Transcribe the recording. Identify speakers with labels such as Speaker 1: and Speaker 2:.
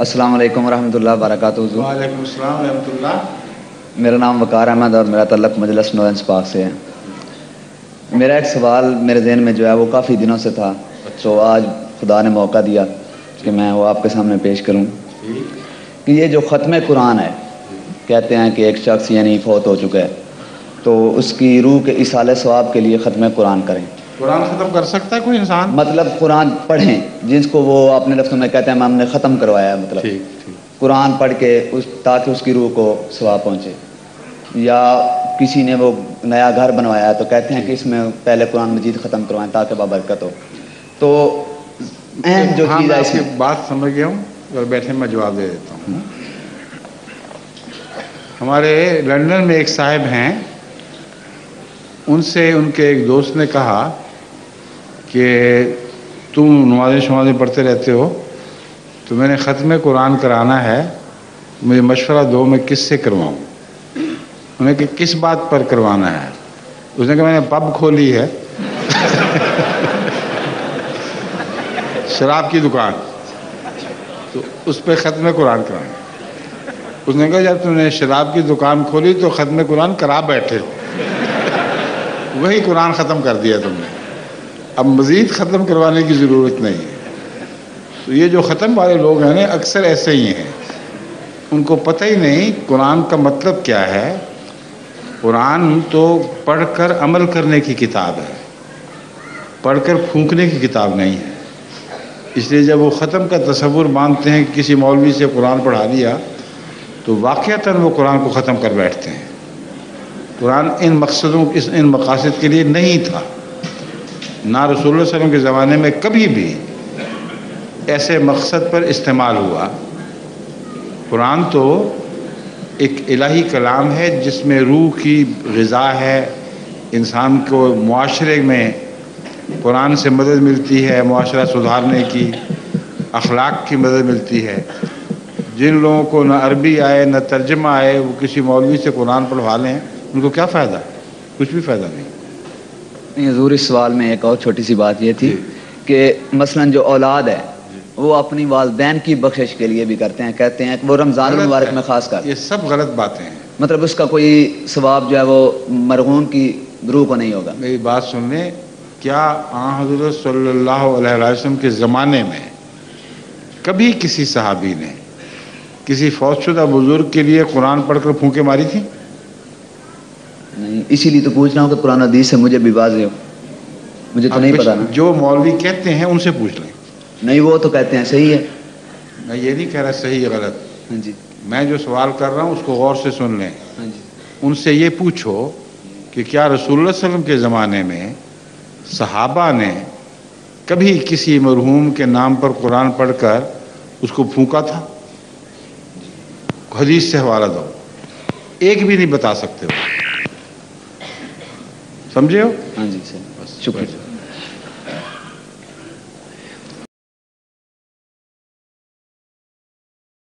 Speaker 1: السلام علیکم ورحمۃ اللہ وبرکاتہ.
Speaker 2: وعلیکم السلام ورحمۃ اللہ.
Speaker 1: میرا نام وقار احمد اور میرا تعلق مجلس نور پاک سے ہے. میرا ایک سوال میرے ذہن میں جو ہے وہ کافی دنوں سے تھا، تو آج خدا نے موقع دیا کہ میں وہ آپ کے سامنے پیش کروں کہ یہ جو ختم قرآن ہے، کہتے ہیں کہ ایک شخص یعنی فوت ہو چکا ہے تو اس کی روح کے ایصال ثواب کے لیے ختم قرآن کریں.
Speaker 2: قرآن ختم کر سکتا ہے کوئی انسان؟
Speaker 1: مطلب قرآن پڑھیں جس کو وہ اپنے لفظوں میں کہتے ہیں ہم نے ختم کروایا، مطلب قرآن پڑھ کے تاکہ اس کی روح کو ثواب پہنچے. یا کسی نے وہ نیا گھر بنوایا ہے تو کہتے ہیں کہ اس میں پہلے قرآن مجید ختم کروائیں تاکہ بابرکت ہو. تو اہم جو چیز ہے،
Speaker 2: اس کی بات سمجھ گیا ہوں اور بیٹھے میں جواب دے دیتا ہوں. ہمارے لندن میں ایک صاحب ہیں، ان سے ان کے ایک دوست نے کہا کہ تم نمازیں پڑھتے رہتے ہو تو میں نے ختم قرآن کرانا ہے، مجھے مشورہ دو میں کس سے کرواؤں. انہیں کہ کس بات پر کروانا ہے؟ اس نے کہا میں نے پب کھولی ہے شراب کی دکان، تو اس پہ ختم قرآن کرانا. اس نے کہا جب تم نے شراب کی دکان کھولی تو ختم قرآن کرا بیٹھے، وہی قرآن ختم کر دیا تم نے، اب مزید ختم کروانے کی ضرورت نہیں ہے. تو یہ جو ختم والے لوگ ہیں اکثر ایسے ہی ہیں، ان کو پتہ ہی نہیں قرآن کا مطلب کیا ہے. قرآن تو پڑھ کر عمل کرنے کی کتاب ہے، پڑھ کر پھونکنے کی کتاب نہیں ہے. اس لیے جب وہ ختم کا تصور مانتے ہیں کہ کسی مولوی سے قرآن پڑھا دیا تو واقعتاً وہ قرآن کو ختم کر بیٹھتے ہیں. قرآن ان مقاصد کے لیے نہیں تھا، نہ رسول اللہ صلی اللہ علیہ وسلم کے زمانے میں کبھی بھی ایسے مقصد پر استعمال ہوا. قرآن تو ایک الہی کلام ہے جس میں روح کی غذا ہے. انسان کو معاشرے میں قرآن سے مدد ملتی ہے، معاشرہ سدھارنے کی، اخلاق کی مدد ملتی ہے. جن لوگوں کو نہ عربی آئے نہ ترجمہ آئے وہ کسی مولوی سے قرآن پڑھوا لیں، ان کو کیا فائدہ؟ کچھ بھی فائدہ نہیں.
Speaker 1: حضور اس سوال میں ایک اور چھوٹی سی بات یہ تھی کہ مثلاً جو اولاد ہے وہ اپنی والدین کی بخشش کے لیے بھی کرتے ہیں، کہتے ہیں کہ وہ رمضان المبارک میں خاص کر.
Speaker 2: یہ سب غلط باتیں ہیں.
Speaker 1: مطلب اس کا کوئی ثواب جو ہے وہ مرحوم کی روح کو نہیں ہوگا.
Speaker 2: میری بات سن لیں، کیا حضرت صلی اللہ علیہ وسلم کے زمانے میں کبھی کسی صحابی نے کسی فوت شدہ بزرگ کے لیے قرآن پڑھ کر پھونکے ماری تھی؟
Speaker 1: نہیں، اسی لیے تو پوچھ رہا ہوں کہ قرآن حدیث سے مجھے بھی واضح ہو، مجھے تو نہیں پتا نا.
Speaker 2: جو مولوی کہتے ہیں ان سے پوچھ لیں.
Speaker 1: نہیں، وہ تو کہتے ہیں صحیح ہے.
Speaker 2: میں یہ نہیں کہہ رہا صحیح ہے غلط.
Speaker 1: ہاں جی.
Speaker 2: میں جو سوال کر رہا ہوں اس کو غور سے سن لیں.
Speaker 1: ہاں جی.
Speaker 2: ان سے یہ پوچھو کہ کیا رسول اللہ صلی اللہ علیہ وسلم کے زمانے میں صحابہ نے کبھی کسی مرحوم کے نام پر قرآن پڑھ کر اس کو پھونکا تھا؟ حدیث سے حوالہ دو. ایک بھی نہیں بتا سکتے ہو. سمجھے ہو؟
Speaker 1: ہاں جی سر، شکریہ.